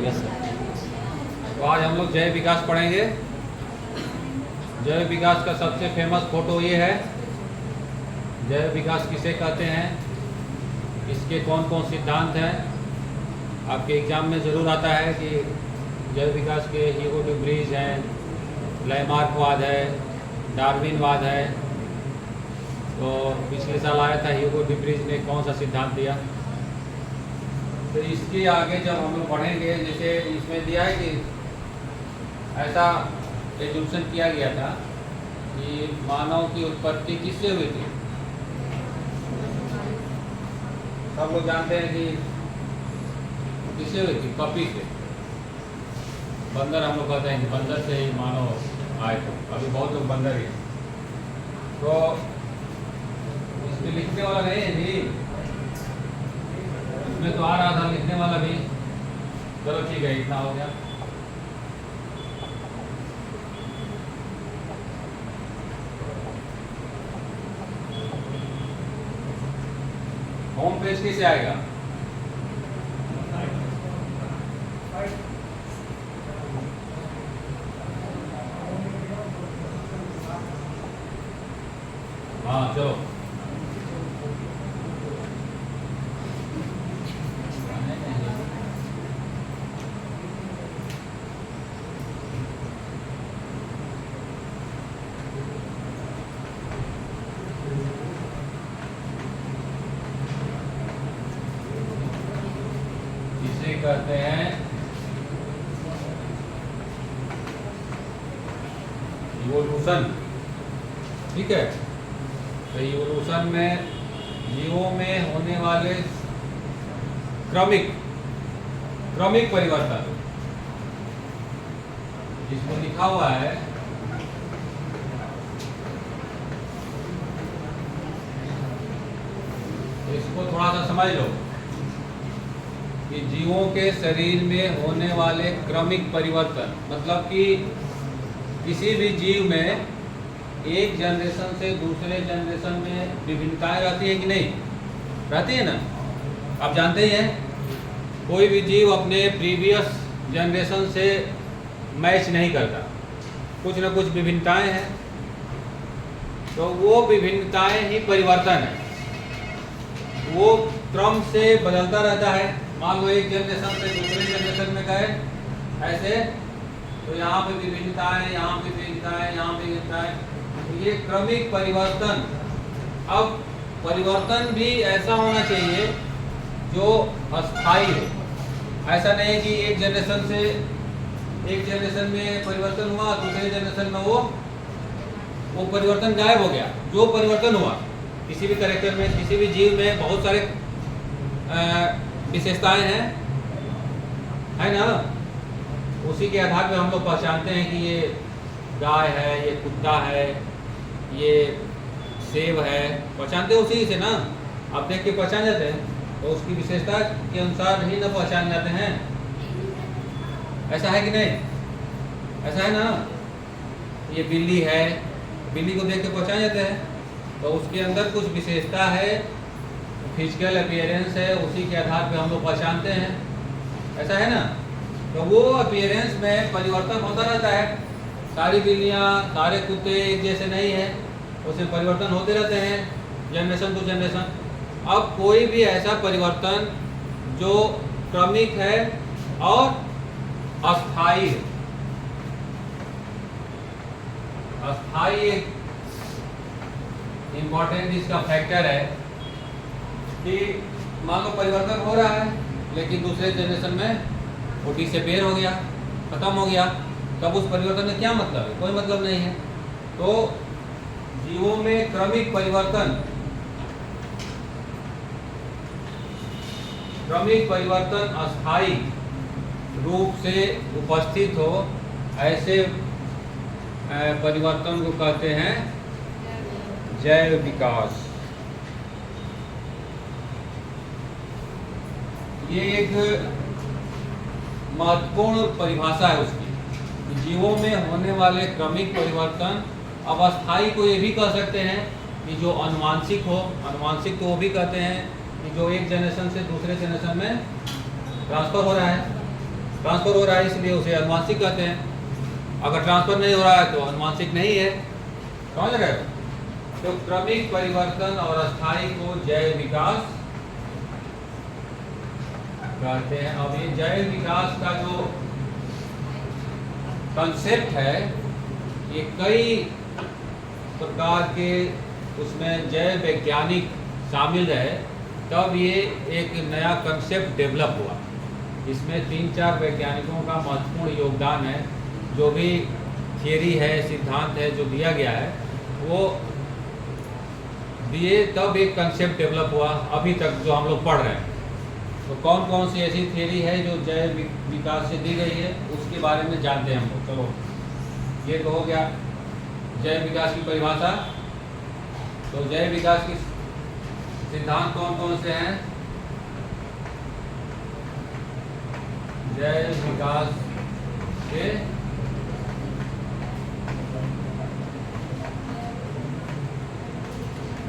Yes sir. तो आज हम लोग जय विकास पढ़ेंगे। जय विकास का सबसे फेमस फोटो ये है। जय विकास किसे कहते हैं, इसके कौन कौन सिद्धांत हैं। आपके एग्जाम में ज़रूर आता है कि जय विकास के ह्यूगो डी व्रीज हैं, लैमार्कवाद है, डार्विनवाद है। तो पिछले साल आया था ह्यूगो डी व्रीज ने कौन सा सिद्धांत दिया। तो इसके आगे जब हम लोग पढ़ेंगे, जैसे इसमें दिया है कि ऐसा एजुम्पशन किया गया था कि मानव की उत्पत्ति किससे हुई थी। सब लोग जानते हैं कि किससे हुई थी, पपी से। बंदर हम लोग कहते हैं कि बंदर से ही मानव आए थे। अभी बहुत लोग बंदर ही हैं। तो इसमें लिखने वाला नहीं है जी, इसमें तो आ रहा था लिखने वाला भी। चलो ठीक है, इतना हो गया। होम पेज कैसे आएगा? हाँ चलो, इसे कहते हैं इवोल्यूशन। ठीक है, तो इवोल्यूशन में जीवों में होने वाले क्रमिक परिवर्तन, जिसमें लिखा हुआ है इसको थोड़ा सा समझ लो कि जीवों के शरीर में होने वाले क्रमिक परिवर्तन, मतलब कि किसी भी जीव में एक जनरेशन से दूसरे जनरेशन में विभिन्नताएं रहती है कि नहीं रहती है ना। आप जानते ही हैं, कोई भी जीव अपने प्रीवियस जनरेशन से मैच नहीं करता, कुछ ना कुछ विभिन्नताएं हैं। तो वो विभिन्नताएं ही परिवर्तन है, वो क्रम से बदलता रहता है। मान लो एक जनरेशन से दूसरे जनरेशन में गए ऐसे, तो यहाँ पे विभिन्नताएं, यहाँ पे विभिन्नताएं, यहाँ पे विभिन्नताएं, तो ये क्रमिक परिवर्तन। अब परिवर्तन भी ऐसा होना चाहिए जो अस्थायी हो। ऐसा नहीं है कि एक जनरेशन में परिवर्तन हुआ, दूसरे जनरेशन में वो परिवर्तन गायब हो गया। जो परिवर्तन हुआ किसी भी कैरेक्टर में, किसी भी जीव में बहुत सारे विशेषताएं हैं, है ना। उसी के आधार पे हम लोग पहचानते हैं कि ये गाय है, ये कुत्ता है, ये सेब है। पहचानते उसी से ना, आप देख के पहचान जाते हैं, तो उसकी विशेषता के अनुसार ही ना पहचान जाते हैं। ऐसा है कि नहीं? ऐसा है ना। ये बिल्ली है, बिल्ली को देख के पहचान जाते हैं, तो उसके अंदर कुछ विशेषता है, फिजिकल अपीयरेंस है, उसी के आधार पे हम लोग पहचानते हैं। ऐसा है ना। तो वो अपीयरेंस में परिवर्तन होता रहता है। सारी बिल्लियाँ, सारे कुत्ते एक जैसे नहीं है, उसमें परिवर्तन होते रहते हैं जनरेशन टू जनरेशन। अब कोई भी ऐसा परिवर्तन जो क्रमिक है और अस्थायी है, अस्थायी एक इम्पोर्टेंट इसका फैक्टर है कि मान लो परिवर्तन हो रहा है, लेकिन दूसरे जनरेशन में वो डिसअपीयर हो गया, खत्म हो गया। तब उस परिवर्तन का क्या मतलब है? कोई मतलब नहीं है। तो जीवों में क्रमिक परिवर्तन अस्थायी रूप से उपस्थित हो, ऐसे परिवर्तन को कहते हैं जैव विकास। ये एक महत्वपूर्ण परिभाषा है उसकी। जीवों में होने वाले क्रमिक परिवर्तन। अब अस्थायी को ये भी कह सकते हैं कि जो अनुवांशिक हो, अनुवांशिक तो वो भी कहते हैं कि जो एक जनरेशन से दूसरे जनरेशन में ट्रांसफर हो रहा है। ट्रांसफर हो रहा है इसलिए उसे अनुवांशिक कहते हैं। अगर ट्रांसफर नहीं हो रहा है तो अनुवांशिक नहीं है। समझ रहे हो? तो क्रमिक परिवर्तन और अस्थायी को जैव विकास कहते हैं। अब ये जैव विकास का जो कंसेप्ट है, ये कई प्रकार के उसमें जैव वैज्ञानिक शामिल रहे, तब ये एक नया कंसेप्ट डेवलप हुआ। इसमें 3-4 वैज्ञानिकों का महत्वपूर्ण योगदान है। जो भी थियरी है, सिद्धांत है जो दिया गया है, वो दिए तब एक कंसेप्ट डेवलप हुआ अभी तक जो हम लोग पढ़ रहे हैं। तो कौन कौन सी ऐसी थियरी है जो जैव विकास से दी गई है, उसके बारे में जानते हैं हम लोग। चलो, ये तो हो गया जैव विकास की परिभाषा। तो जैव विकास की सिद्धांत कौन कौन से हैं? जैव विकास के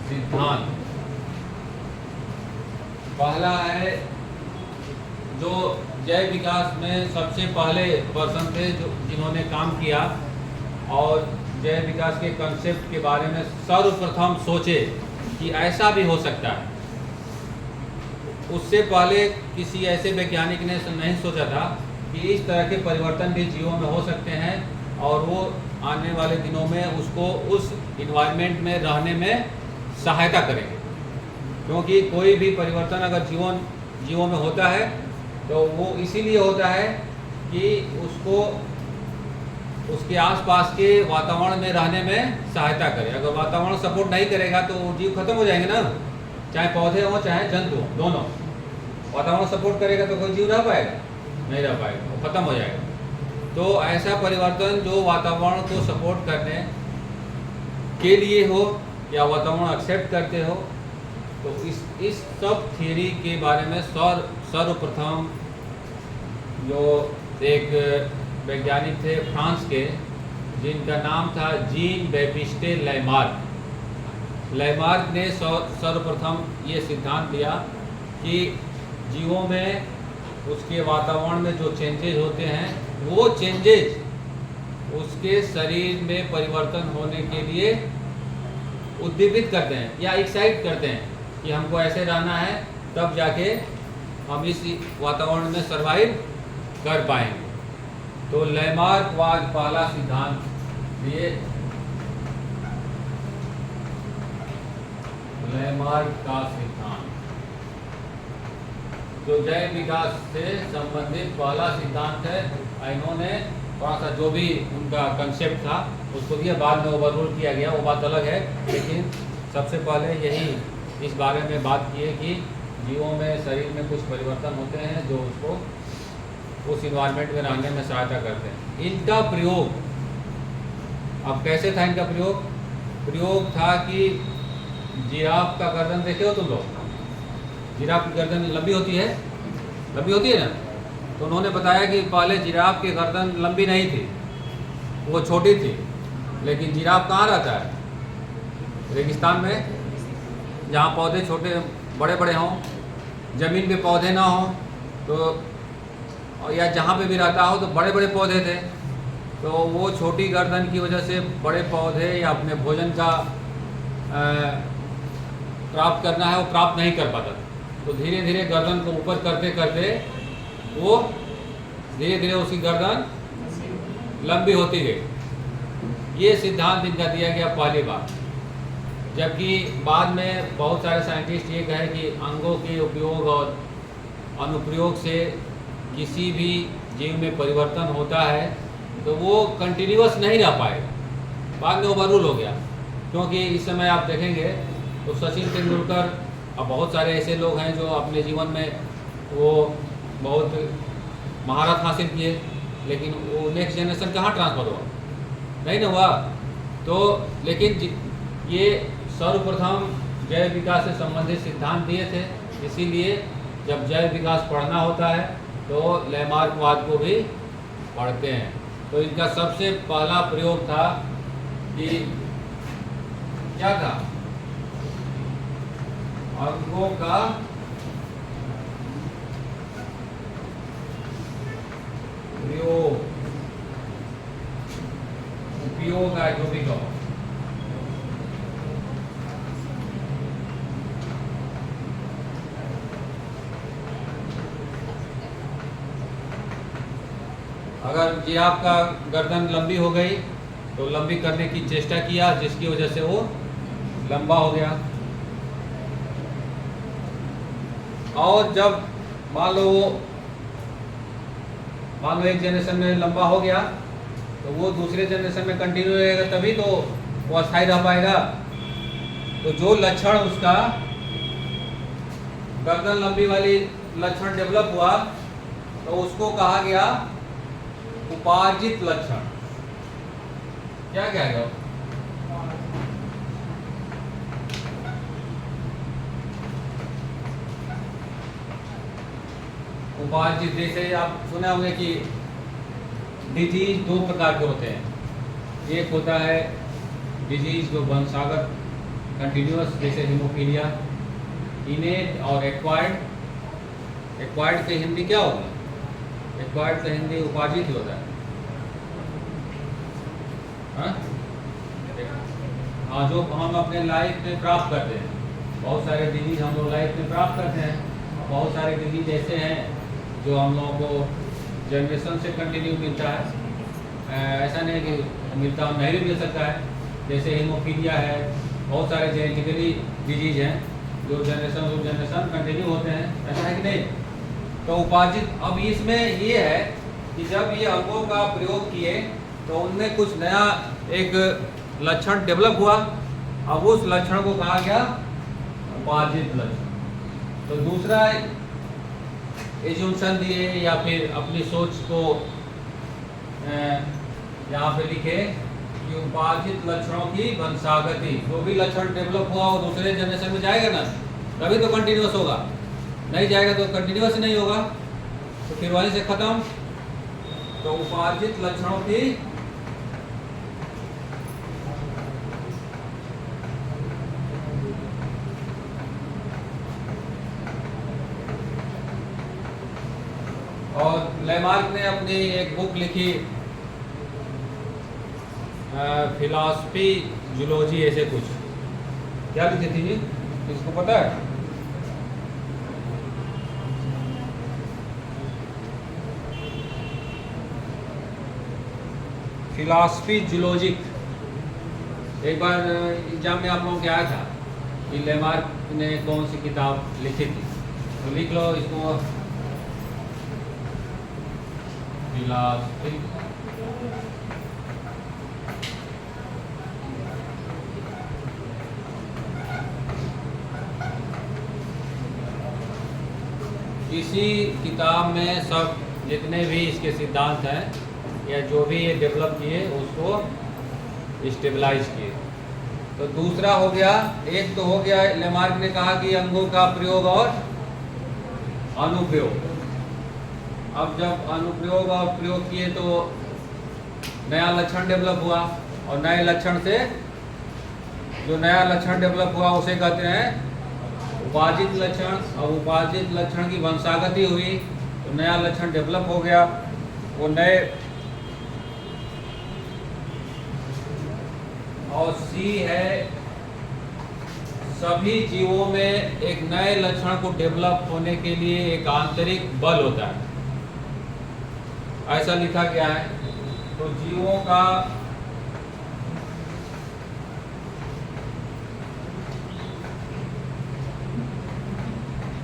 सिद्धांत, पहला है जो जैव विकास में सबसे पहले पर्सन थे जो जिन्होंने काम किया और जैव विकास के कंसेप्ट के बारे में सर्वप्रथम सोचे कि ऐसा भी हो सकता है। उससे पहले किसी ऐसे वैज्ञानिक ने नहीं सोचा था कि इस तरह के परिवर्तन भी जीवों में हो सकते हैं और वो आने वाले दिनों में उसको उस इन्वायरमेंट में रहने में सहायता करेंगे। क्योंकि कोई भी परिवर्तन अगर जीवों में होता है तो वो इसीलिए होता है कि उसको उसके आसपास के वातावरण में रहने में सहायता करे। अगर वातावरण सपोर्ट नहीं करेगा तो जीव खत्म हो जाएंगे ना, चाहे पौधे हों चाहे जंतु हों, दोनों। वातावरण सपोर्ट करेगा तो कोई जीव रह पाएगा? नहीं रह पाएगा, वो खत्म हो जाएगा। तो ऐसा परिवर्तन जो वातावरण को सपोर्ट करने के लिए हो या वातावरण एक्सेप्ट करते हो, तो इस सब थियरी के बारे में सर्वप्रथम जो एक वैज्ञानिक थे फ्रांस के, जिनका नाम था जीन बैप्टिस्टे लैमार्क। लैमार्क ने सर्वप्रथम ये सिद्धांत दिया कि जीवों में उसके वातावरण में जो चेंजेज होते हैं, वो चेंजेज उसके शरीर में परिवर्तन होने के लिए उद्दीपित करते हैं या एक्साइट करते हैं कि हमको ऐसे रहना है, तब जाके हम इस वातावरण में सरवाइव कर पाएंगे। तो लैमार्क वाज पहला सिद्धांत दिए, लैमार्क का सिद्धांत जो जैव विकास से संबंधित पहला सिद्धांत है। इन्होंने थोड़ा सा जो भी उनका कंसेप्ट था उसको दिया, बाद में ओवररूल किया गया, वो बात अलग है। लेकिन सबसे पहले यही इस बारे में बात की है कि जीवों में शरीर में कुछ परिवर्तन होते हैं जो उसको उस इन्वायरमेंट में रहने में सहायता करते हैं। इनका प्रयोग, अब कैसे था इनका प्रयोग? प्रयोग था कि जिराफ का गर्दन देखे हो तुम लोग? जिराफ की गर्दन लंबी होती है, लंबी होती है ना? तो उन्होंने बताया कि पहले जिराफ की गर्दन लंबी नहीं थी, वो छोटी थी। लेकिन जिराफ कहाँ रहता है? रेगिस्तान में, जहाँ पौधे छोटे बड़े बड़े हों, ज़मीन पे पौधे ना हों, तो या जहाँ पे भी रहता हो तो बड़े बड़े पौधे थे। तो वो छोटी गर्दन की वजह से बड़े पौधे या अपने भोजन का प्राप्त करना है वो प्राप्त नहीं कर पाता। तो धीरे धीरे गर्दन को ऊपर करते करते वो धीरे धीरे उसकी गर्दन लंबी होती गई। ये सिद्धांत इनका दिया गया पहली बार। जबकि बाद में बहुत सारे साइंटिस्ट ये कहे कि अंगों के उपयोग और अनुप्रयोग से किसी भी जीव में परिवर्तन होता है तो वो कंटिन्यूअस नहीं रह पाएगा। बाद में ओवररूल हो गया, क्योंकि इस समय आप देखेंगे तो सचिन तेंदुलकर और बहुत सारे ऐसे लोग हैं जो अपने जीवन में वो बहुत महारत हासिल किए, लेकिन वो नेक्स्ट जनरेशन कहाँ ट्रांसफ़र हुआ? नहीं ना हुआ। तो लेकिन ये सर्वप्रथम जैव विकास से संबंधित सिद्धांत दिए थे, इसीलिए जब जैव विकास पढ़ना होता है तो लैमार्कवाद को भी पढ़ते हैं। तो इनका सबसे पहला प्रयोग था कि क्या था? अंगों का चाहे जो भी कहो। अगर ये आपका गर्दन लंबी हो गई तो लंबी करने की चेष्टा किया, जिसकी वजह से वो लंबा हो गया। और जब मान लो एक जनरेशन में लंबा हो गया तो वो दूसरे जनरेशन में कंटिन्यू रहेगा, तभी तो वो अस्थायी रह पाएगा। तो जो लक्षण उसका गर्दन लंबी वाली लक्षण डेवलप हुआ तो उसको कहा गया उपार्जित लक्षण। क्या कहेगा? उपार्जित, जैसे आप सुना होंगे कि डिजीज दो प्रकार के होते हैं। एक होता है डिजीज जो वंशागत कंटिन्यूअस, जैसे हीमोफीलिया, इनेट और एक्वायर्ड। एक्वायर्ड की हिंदी क्या होगी? एक्वायर्ड का हिंदी उपार्जित ही होता है। हाँ, जो हम अपने लाइफ में प्राप्त करते हैं। बहुत सारे डिजीज हम लोग लाइफ में प्राप्त करते हैं। बहुत सारे डिजीज ऐसे हैं जो हम लोगों को जनरेशन से कंटिन्यू मिलता है। ऐसा नहीं कि मिलता नहीं भी मिल सकता है। जैसे हीमोफीलिया है, बहुत सारे जेनेटिकली डिजीज हैं जो जनरेशन टू जनरेशन कंटिन्यू होते हैं। ऐसा है कि नहीं? तो उपार्जित, अब इसमें ये है कि जब ये अंगों का प्रयोग किए तो उनमें कुछ नया एक लक्षण डेवलप हुआ। अब उस लक्षण को कहा गया उपार्जित लक्षण। तो दूसरा एज्यूम्पशन दिए या फिर अपनी सोच को यहाँ पे लिखे कि उपार्जित लक्षणों की वंशागति। जो भी लक्षण डेवलप हुआ वो दूसरे जनरेशन में जाएगा ना, तभी तो कंटिन्यूअस होगा। नहीं जाएगा तो कंटिन्यूअस नहीं होगा, तो फिर वहीं से खत्म। तो उपार्जित लक्षणों की और लेमार्क ने अपनी एक बुक लिखी फिलॉसफी जूलॉजी, ऐसे कुछ। क्या लिखी थी जी, किसको पता है? Philosophy zoologic. एक बार एग्जाम में आप लोगों के आया था कि लेमार्क ने कौन सी किताब लिखी थी, तो लिख लो इसको, फिलॉसफी इसी किताब में सब जितने भी इसके सिद्धांत हैं या जो भी ये डेवलप किए उसको स्टेबलाइज किए। तो दूसरा हो गया, एक तो हो गया लेमार्क ने कहा कि अंगों का प्रयोग और अनुप्रयोग। अब जब अनुप्रयोग और प्रयोग किए तो नया लक्षण डेवलप हुआ, और नए लक्षण से जो नया लक्षण डेवलप हुआ उसे कहते हैं उपार्जित लक्षण। और उपार्जित लक्षण की वंशागति हुई तो नया लक्षण डेवलप हो गया। वो नए, और सी है सभी जीवों में एक नए लक्षण को डेवलप होने के लिए एक आंतरिक बल होता है, ऐसा लिखा गया है। तो जीवों का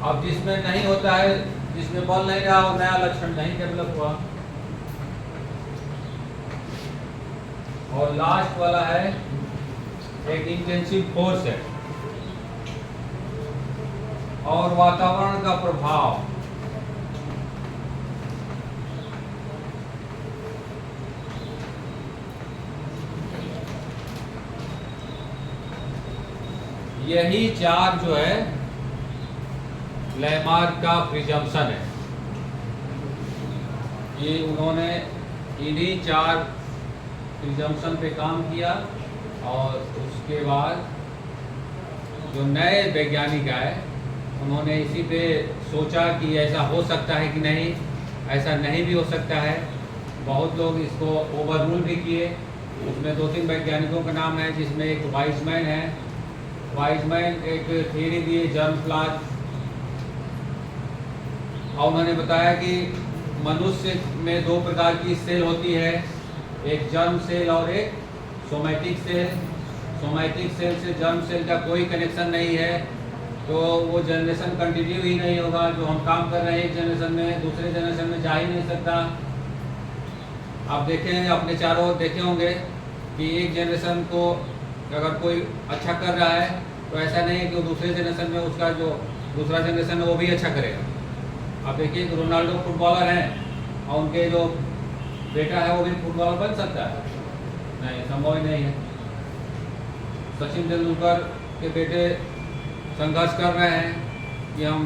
अब जिसमें नहीं होता है, जिसमें बल नहीं रहा, वो नया लक्षण नहीं डेवलप हुआ। और लास्ट वाला है एक इंटेंसिव फोर्स है और वातावरण का प्रभाव। यही चार जो है लेमार्क का प्रिजम्पशन है। ये उन्होंने इन्हीं चार प्रिजम्पशन पे काम किया, और उसके बाद जो नए वैज्ञानिक आए उन्होंने इसी पे सोचा कि ऐसा हो सकता है कि नहीं, ऐसा नहीं भी हो सकता है। बहुत लोग इसको ओवररूल भी किए उसमें 2-3 वैज्ञानिकों का नाम है, जिसमें एक वाइजमैन है। वाइजमैन एक थियरी दिए जर्म प्लाज्म, और उन्होंने बताया कि मनुष्य में 2 प्रकार की सेल होती है, एक जर्म सेल और एक सोमैटिक सेल। सोमैटिक सेल से जर्म सेल का कोई कनेक्शन नहीं है, तो वो जनरेशन कंटिन्यू ही नहीं होगा। जो हम काम कर रहे हैं एक जनरेशन में, दूसरे जनरेशन में जा ही नहीं सकता। आप देखें, अपने चारों ओर देखे होंगे कि एक जनरेशन को अगर कोई अच्छा कर रहा है तो ऐसा नहीं है कि वो दूसरे जनरेशन में उसका जो दूसरा जनरेशन है वो भी अच्छा करेगा। आप देखिए कि रोनाल्डो फुटबॉलर हैं और उनके जो बेटा है वो भी फुटबॉलर बन सकता है? नहीं, संभव ही नहीं है। सचिन तेंदुलकर के बेटे संघर्ष कर रहे हैं कि हम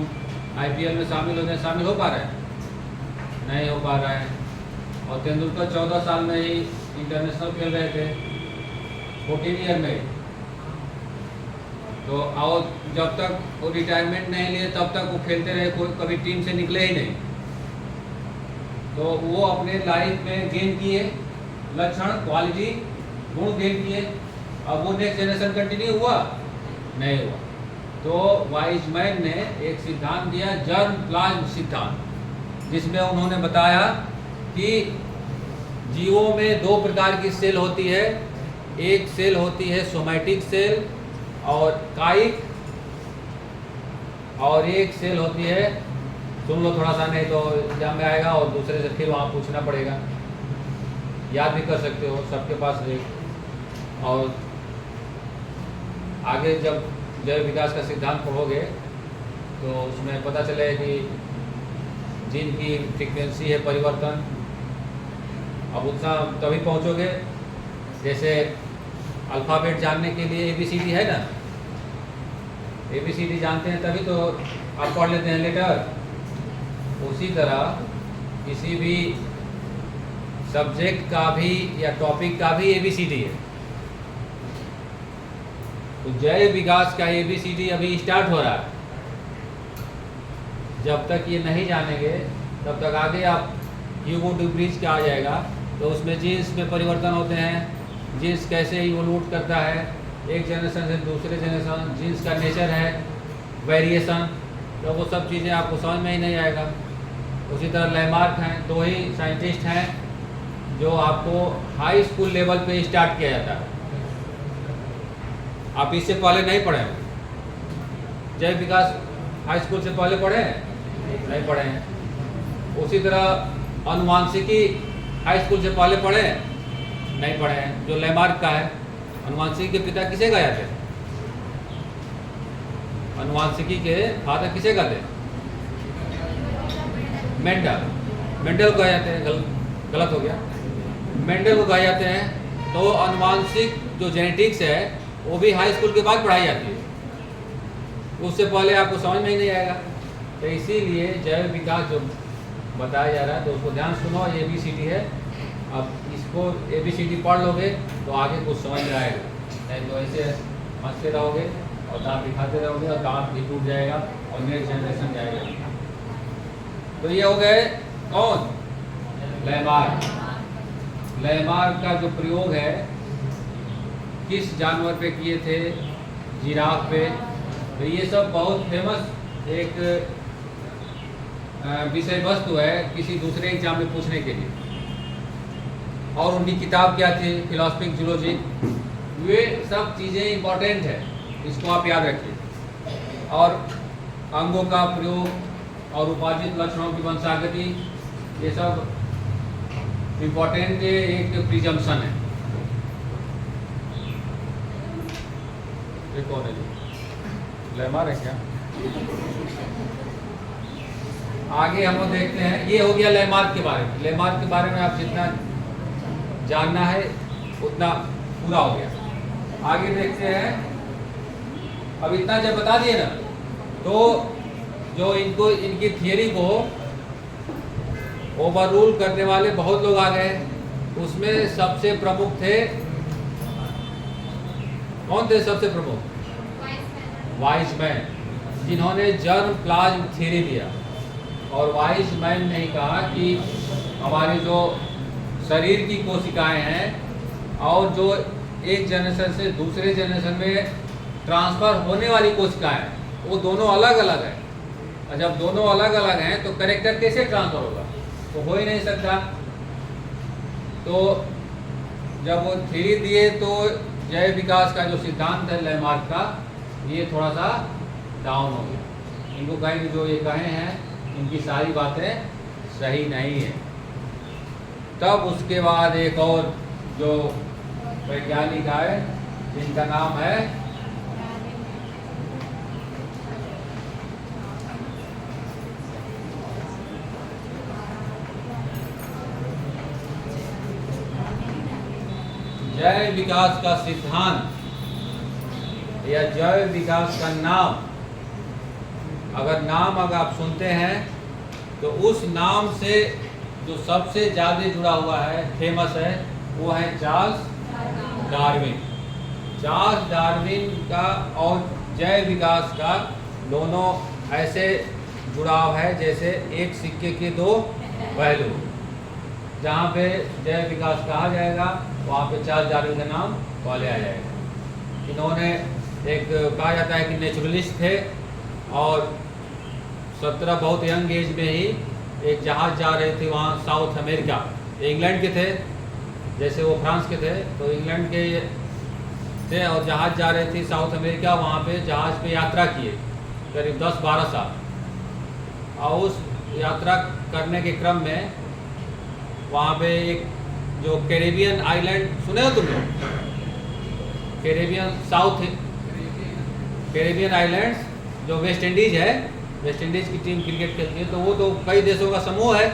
IPL में शामिल हो जाए, शामिल हो पा रहे हैं? नहीं हो पा रहा है। और तेंदुलकर 14 साल में ही इंटरनेशनल खेल रहे थे, 14 ईयर में। तो और जब तक वो रिटायरमेंट नहीं लिए तब तक वो खेलते रहे, कोई कभी टीम से निकले ही नहीं। तो वो अपने लाइफ में गेन किए लक्षण, क्वालिटी, गुण गेन किए। अब वो नेक्स्ट जनरेशन कंटिन्यू हुआ? नहीं हुआ। तो वाइजमैन ने एक सिद्धांत दिया, जर्म प्लाज्म सिद्धांत, जिसमें उन्होंने बताया कि जीवों में 2 प्रकार की सेल होती है। एक सेल होती है सोमैटिक सेल और कायिक, और एक सेल होती है, सुन लो थोड़ा सा नहीं तो एग्जाम में आएगा और दूसरे से फिर वहाँ पूछना पड़ेगा, याद भी कर सकते हो, सबके पास एक। और आगे जब जैव विकास का सिद्धांत पढ़ोगे तो उसमें पता चले कि जीन की फ्रीक्वेंसी है परिवर्तन। अब उतना तभी पहुँचोगे, जैसे अल्फ़ाबेट जानने के लिए ABCD है ना, ABCD जानते हैं तभी तो आप पढ़ लेते हैं लेटर। उसी तरह किसी भी सब्जेक्ट का भी या टॉपिक का भी ABCD है। तो जैव विकास का ABCD अभी स्टार्ट हो रहा है। जब तक ये नहीं जानेंगे तब तक आगे आप ह्यूगो ड्यूब्रिज का आ जाएगा, तो उसमें जीन्स में परिवर्तन होते हैं, जीन्स कैसे इवोल्यूट करता है एक जनरेशन से दूसरे जनरेशन, जीन्स का नेचर है वेरिएशन, तो वो सब चीज़ें आपको समझ में ही नहीं आएगा। उसी तरह लैमार्क हैं, 2 ही साइंटिस्ट हैं जो आपको हाई स्कूल लेवल पे स्टार्ट किया जाता है। आप इससे पहले नहीं पढ़े हैं, जैव विकास हाई स्कूल से पहले पढ़े हैं? नहीं पढ़े हैं। उसी तरह अनुवांशिकी हाई स्कूल से पहले पढ़े हैं? नहीं पढ़े हैं। जो लैमार्क का है, अनुवांशिकी के पिता किसे कहा जाते हैं? अनुवांशिकी के फादर किसे कहते हैं? मेंडल। मेंडल को कहा जाते हैं, गलत हो गया, मेंडल को कहा जाते हैं। तो अनुवांशिक जो जेनेटिक्स है वो भी हाई स्कूल के बाद पढ़ाई जाती है, उससे पहले आपको समझ में ही नहीं आएगा। तो इसीलिए जैव विकास जो बताया जा रहा है तो उसको ध्यान सुनो, ABCD है। अब इसको ABCD पढ़ लोगे तो आगे कुछ समझ में आएगा, नहीं तो ऐसे हंसते रहोगे और दांत दिखाते रहोगे और दांत भी टूट जाएगा और नेक्स्ट जनरेशन जाएगा। तो ये हो गए कौन? लैमार्क। लैमार्क का जो प्रयोग है किस जानवर पे किए थे? जिराफ पे। तो ये सब बहुत फेमस एक विषय वस्तु है किसी दूसरे एग्जाम में पूछने के लिए। और उनकी किताब क्या थी? Philosophic zoology. वे सब चीज़ें इंपॉर्टेंट है, इसको आप याद रखिए। और अंगों का प्रयोग और उपार्जित लक्षणों की वंशागति, ये सब इम्पोर्टेंट एक प्रिजम्पशन है। ये कौन है? लैमार्क है क्या? आगे हम लोग देखते हैं, ये हो गया लैमार्क के बारे में। लैमार्क के बारे में आप जितना जानना है उतना पूरा हो गया। आगे देखते हैं, अब इतना जब बता दिए ना, तो जो इनको इनकी थियरी को ओवररूल करने वाले बहुत लोग आ गए। उसमें सबसे प्रमुख थे, कौन थे सबसे प्रमुख? वाइजमैन, जिन्होंने जर्म प्लाज्म थ्योरी दिया। और वाइजमैन ने कहा कि हमारे जो शरीर की कोशिकाएं हैं और जो एक जनरेशन से दूसरे जनरेशन में ट्रांसफ़र होने वाली कोशिकाएं वो दोनों अलग अलग है। और जब दोनों अलग अलग हैं तो कैरेक्टर कैसे ट्रांसफ़र होगा? तो हो ही नहीं सकता। तो जब वो थ्योरी दिए तो जैव विकास का जो सिद्धांत है लैमार्क का, ये थोड़ा सा डाउन हो गया। इनको कहें कि जो ये कहे हैं इनकी सारी बातें सही नहीं है। तब उसके बाद एक और जो वैज्ञानिक आए जिनका नाम है जैव विकास का सिद्धांत या जैव विकास का नाम। अगर आप सुनते हैं तो उस नाम से जो सबसे ज़्यादा जुड़ा हुआ है, फेमस है, वो है चार्ल्स डार्विन। चार्ल्स डार्विन का और जैव विकास का दोनों ऐसे जुड़ाव है जैसे एक सिक्के के दो पहलू। जहाँ पे जैव विकास कहा जाएगा वहाँ पे चार्ल्स डार्विन का नाम पहले आ जाएगा। इन्होंने एक कहा जाता है कि नेचुरलिस्ट थे और 17 बहुत यंग एज में ही एक जहाज़ जा रहे थे वहाँ साउथ अमेरिका। इंग्लैंड के थे, जैसे वो फ्रांस के थे तो इंग्लैंड के थे और जहाज़ जा रहे थे साउथ अमेरिका। वहाँ पे जहाज़ पे यात्रा किए करीब 10-12 साल। और उस यात्रा करने के क्रम में वहाँ पे एक जो कैरेबियन आइलैंड सुने हो तुम लोग? कैरेबियन आइलैंड्स जो वेस्ट इंडीज़ है, वेस्ट इंडीज़ की टीम क्रिकेट खेलती है, तो वो तो कई देशों का समूह है।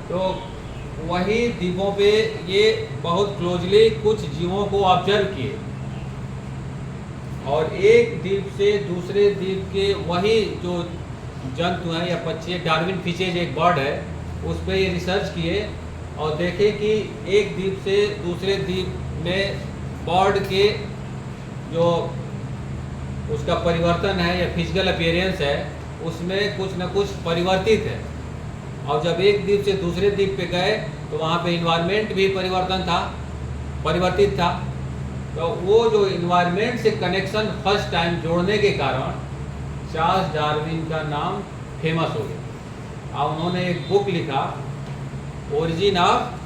तो वही द्वीपों पे ये बहुत क्लोजली कुछ जीवों को ऑब्जर्व किए और एक द्वीप से दूसरे द्वीप के वही जो जंतु हैं या पक्षी, डार्विन फिशेज एक बर्ड है, उस पर ये रिसर्च किए और देखे कि एक द्वीप से दूसरे द्वीप में बर्ड के जो उसका परिवर्तन है या फिजिकल अपीयरेंस है उसमें कुछ न कुछ परिवर्तित है। और जब एक द्वीप से दूसरे द्वीप पे गए तो वहाँ पे इन्वायरमेंट भी परिवर्तित था। तो वो जो इन्वायरमेंट से कनेक्शन फर्स्ट टाइम जोड़ने के कारण चार्ल्स डार्विन का नाम फेमस हो गया। और उन्होंने एक बुक लिखा, ओरिजिन ऑफ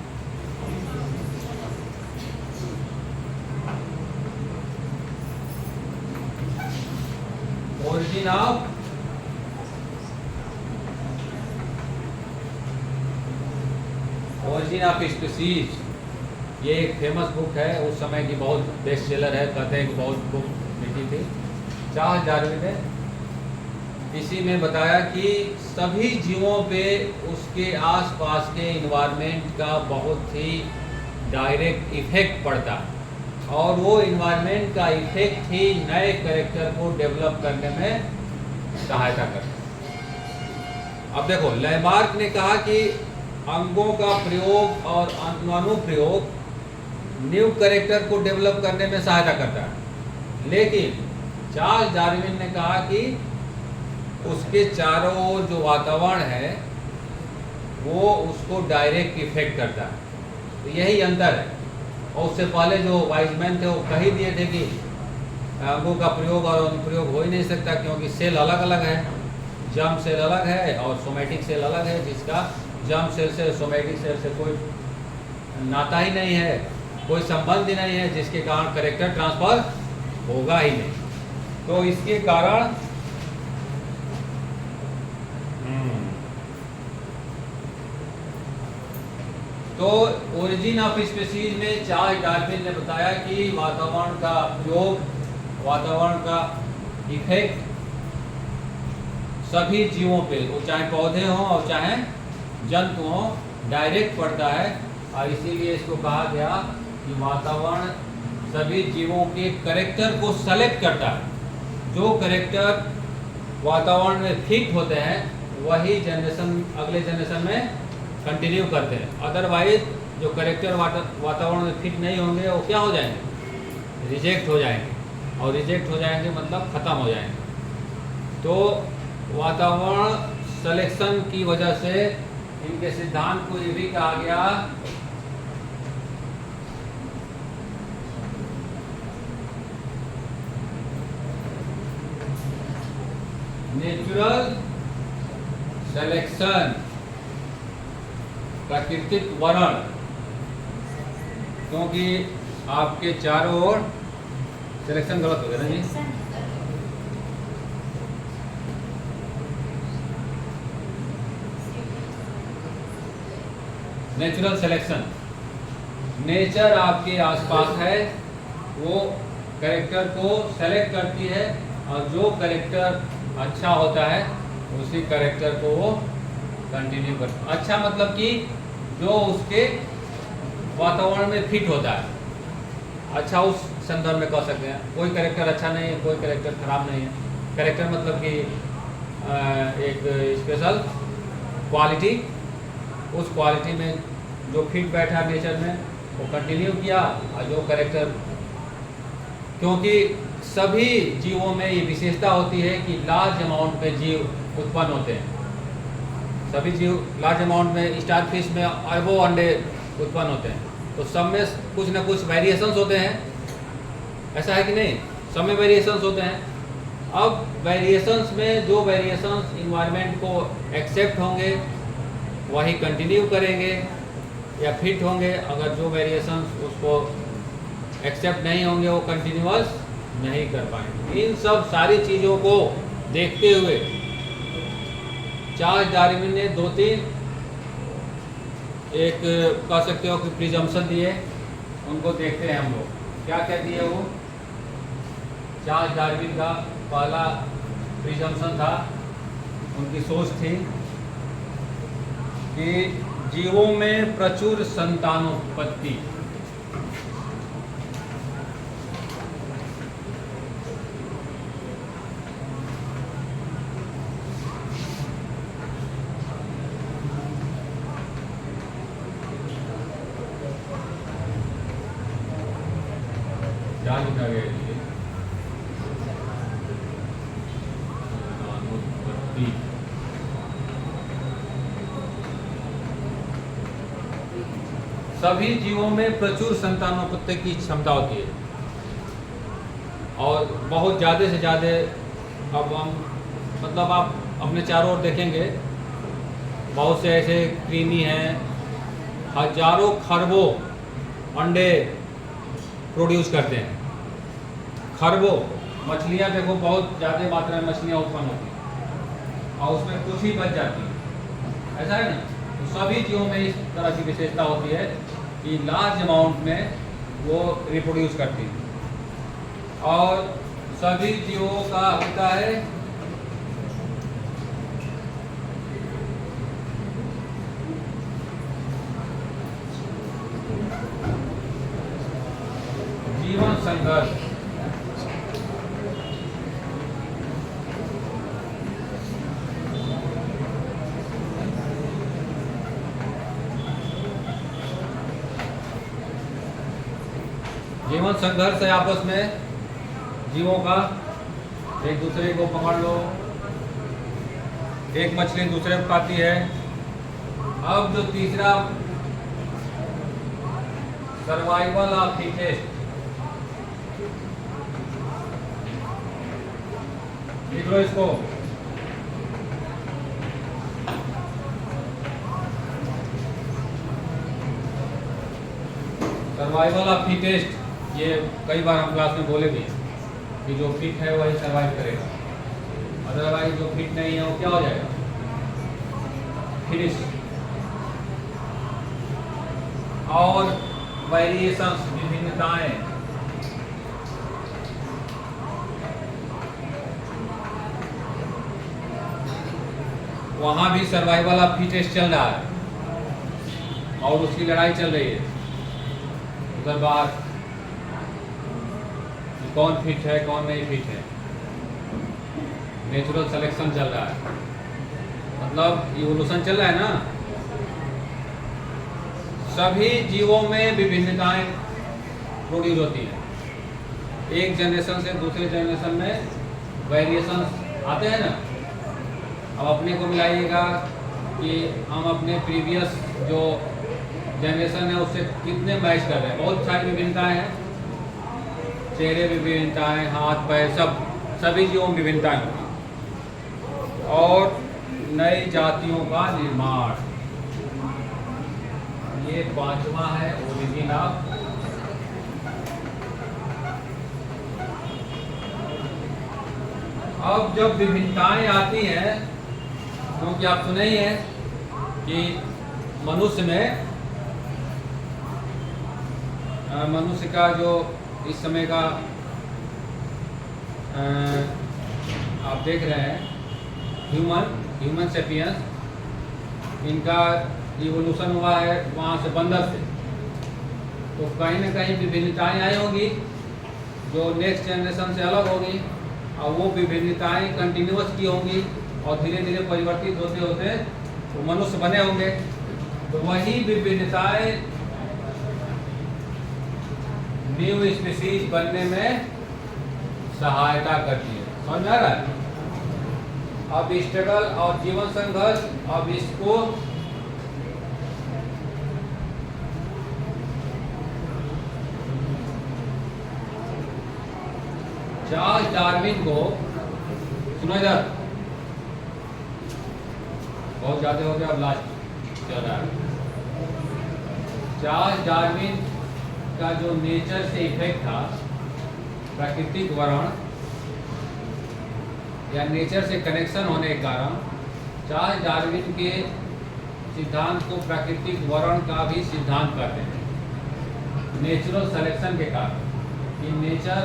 स्पीसीज। ये एक फेमस बुक है, उस समय की बहुत बेस्ट सेलर है, कहते हैं कि बहुत बुक लिखी थी चार्ल्स डार्विन ने। इसी में बताया कि सभी जीवों पे उसके आसपास के इन्वायरमेंट का बहुत ही डायरेक्ट इफेक्ट पड़ता है और वो इन्वायरमेंट का इफेक्ट ही नए कैरेक्टर को डेवलप करने में सहायता करता है। अब देखो, लैमार्क ने कहा कि अंगों का प्रयोग और अनुप्रयोग न्यू कैरेक्टर को डेवलप करने में सहायता करता है, लेकिन चार्ल्स डार्विन ने कहा कि उसके चारों ओर जो वातावरण है वो उसको डायरेक्ट इफेक्ट करता है। तो यही अंतर है। और उससे पहले जो वाइजमैन थे वो कह ही दिए थे कि अंगों का प्रयोग और अनुप्रयोग हो ही नहीं सकता, क्योंकि सेल अलग अलग है। जर्म सेल अलग है और सोमैटिक सेल अलग है, जिसका जर्म सेल से सोमैटिक सेल से कोई नाता ही नहीं है, कोई संबंध ही नहीं है, जिसके कारण कैरेक्टर ट्रांसफर होगा ही नहीं। तो इसके कारण तो ओरिजिन ऑफ स्पीसीज में चार्ल्स डार्विन ने बताया कि वातावरण का प्रयोग, वातावरण का इफेक्ट सभी जीवों पे, वो चाहे पौधे हों और चाहे जंतु हों, डायरेक्ट पड़ता है। और इसीलिए इसको कहा गया कि वातावरण सभी जीवों के कैरेक्टर को सेलेक्ट करता है। जो कैरेक्टर वातावरण में फिट होते हैं वही जनरेशन अगले जनरेशन में कंटिन्यू करते हैं। अदरवाइज जो कैरेक्टर वातावरण में फिट नहीं होंगे वो क्या हो जाएंगे? रिजेक्ट हो जाएंगे। और रिजेक्ट हो जाएंगे मतलब ख़त्म हो जाएंगे। तो वातावरण सिलेक्शन की वजह से इनके सिद्धांत को ये भी कहा गया नेचुरल सिलेक्शन, प्राकृतिक वर्ण, क्योंकि आपके चारों ओर सिलेक्शन गलत हो गया ना जी। नेचुरल सिलेक्शन, नेचर आपके आसपास है, वो कैरेक्टर को सेलेक्ट करती है और जो कैरेक्टर अच्छा होता है उसी कैरेक्टर को वो कंटिन्यू करता है। अच्छा मतलब कि जो उसके वातावरण में फिट होता है, अच्छा उस संदर्भ में कह सकते हैं। कोई कैरेक्टर अच्छा नहीं है, कोई कैरेक्टर खराब नहीं है। कैरेक्टर मतलब कि एक स्पेशल क्वालिटी, उस क्वालिटी में जो फिट बैठा नेचर में वो कंटिन्यू किया, और जो कैरेक्टर, क्योंकि सभी जीवों में ये विशेषता होती है कि लार्ज अमाउंट में जीव उत्पन्न होते हैं। सभी जीव लार्ज अमाउंट में, स्टार फिश में अरबों अंडे उत्पन्न होते हैं, तो सब में कुछ ना कुछ वेरिएशंस होते हैं, ऐसा है कि नहीं? सब में वेरिएशंस होते हैं। अब वेरिएशंस में जो वेरिएशंस इन्वायरमेंट को एक्सेप्ट होंगे वही कंटिन्यू करेंगे या फिट होंगे। अगर जो वेरिएशंस उसको एक्सेप्ट नहीं होंगे वो कंटिन्यूअस नहीं कर पाएंगे। इन सब सारी चीज़ों को देखते हुए चार्ल्स डार्विन ने 2-3 एक कह सकते हो कि प्रिजम्पशन दिए, उनको देखते हैं हम लोग क्या क्या दिए। वो चार्ल्स डार्विन का पहला प्रिजम्पशन था, उनकी सोच थी कि जीवों में प्रचुर संतानोत्पत्ति, क्या लिखा गया है? संतानोत्पत्ति, सभी जीवों में प्रचुर संतानोत्पत्ति की क्षमता होती है, और बहुत ज़्यादा से ज़्यादा। अब हम मतलब आप अपने चारों ओर देखेंगे, बहुत से ऐसे कृमि हैं, हजारों खरबों अंडे प्रोड्यूस करते हैं। खरबों मछलियाँ देखो, बहुत ज़्यादा मात्रा में मछलियाँ उत्पन्न होती हैं और उसमें कुछ ही बच जाती है, ऐसा है ना? तो सभी जीवों में इस तरह की विशेषता होती है कि लार्ज अमाउंट में वो रिप्रोड्यूस करती है। और सभी जीवों का होता है जीवन संघर्ष। जीवन संघर्ष है आपस में जीवों का, एक दूसरे को पकड़ लो, एक मछली दूसरे को खाती है। अब जो तीसरा, सर्वाइवल ऑफ फिटेस्ट, लिख लो इसको। सर्वाइवल ऑफ फिटेस्ट, ये कई बार हम क्लास में बोले भी कि जो फिट है वही सर्वाइव करेगा, अदरवाइज जो फिट नहीं है वो क्या हो जाएगा? फिनिश। और वेरिएशंस, विभिन्नताएं, वहां भी सर्वाइवल ऑफ फिटेस्ट चल रहा है और उसकी लड़ाई चल रही है उधर बाहर, कौन फिट है कौन नहीं फिट है। नेचुरल सिलेक्शन चल रहा है, मतलब इवोल्यूशन चल रहा है ना। सभी जीवों में विभिन्नताएं प्रोड्यूस होती हैं, एक जनरेशन से दूसरे जनरेशन में वेरिएशंस आते हैं ना। अब अपने को मिलाइएगा कि हम अपने प्रीवियस जो जनरेशन है उससे कितने मैच कर रहे हैं। बहुत सारी विभिन्नताएं हैं, चेहरे विभिन्नताएं, हाथ पैर, सब सभी जीवों में विभिन्नताएं होती हैं। और नई जातियों का निर्माण, ये 5वां है ओरिजिन ऑफ। अब जब विभिन्नताएं आती हैं, क्योंकि आप सुने ही हैं कि मनुष्य का जो इस समय का आप देख रहे हैं ह्यूमन सेपियंस, इनका इवोल्यूशन हुआ है वहाँ से बंदर से, तो कहीं ना कहीं विभिन्नताएं आई होंगी जो नेक्स्ट जनरेशन से अलग होगी, और वो विभिन्नताएं कंटिन्यूअस की होंगी और धीरे धीरे परिवर्तित होते होते वो मनुष्य बने होंगे। तो वही विभिन्नताएं न्यू स्पीशीज बनने में सहायता करती है। समझ में आ रहा है? अब स्ट्रगल और जीवन संघर्ष, अब इसको चार्ल्स डार्विन को, सुनो इधर, बहुत ज्यादा हो गया, अब लास्ट चल रहा है। चार्ल्स डार्विन का जो नेचर से इफेक्ट था, प्राकृतिक वर्ण या नेचर से कनेक्शन होने के कारण, चार्ल्स डार्विन के सिद्धांत को प्राकृतिक वर्ण का भी सिद्धांत कहते हैं। नेचुरल सिलेक्शन के कारण कि नेचर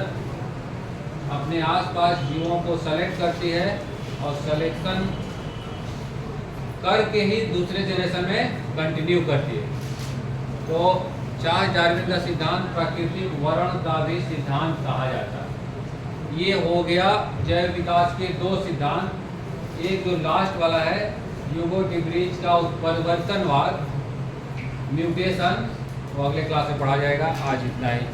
अपने आसपास जीवों को सेलेक्ट करती है और सिलेक्शन करके ही दूसरे जनरेशन में कंटिन्यू करती है। तो चार्ल्स डार्विन का सिद्धांत प्राकृतिक वर्ण का भी सिद्धांत कहा जाता है। ये हो गया जैव विकास के 2 सिद्धांत। एक जो लास्ट वाला है ह्यूगो डी ब्रीज का उत्परिवर्तनवाद, म्यूटेशन, वो अगले क्लास में पढ़ा जाएगा। आज इतना ही।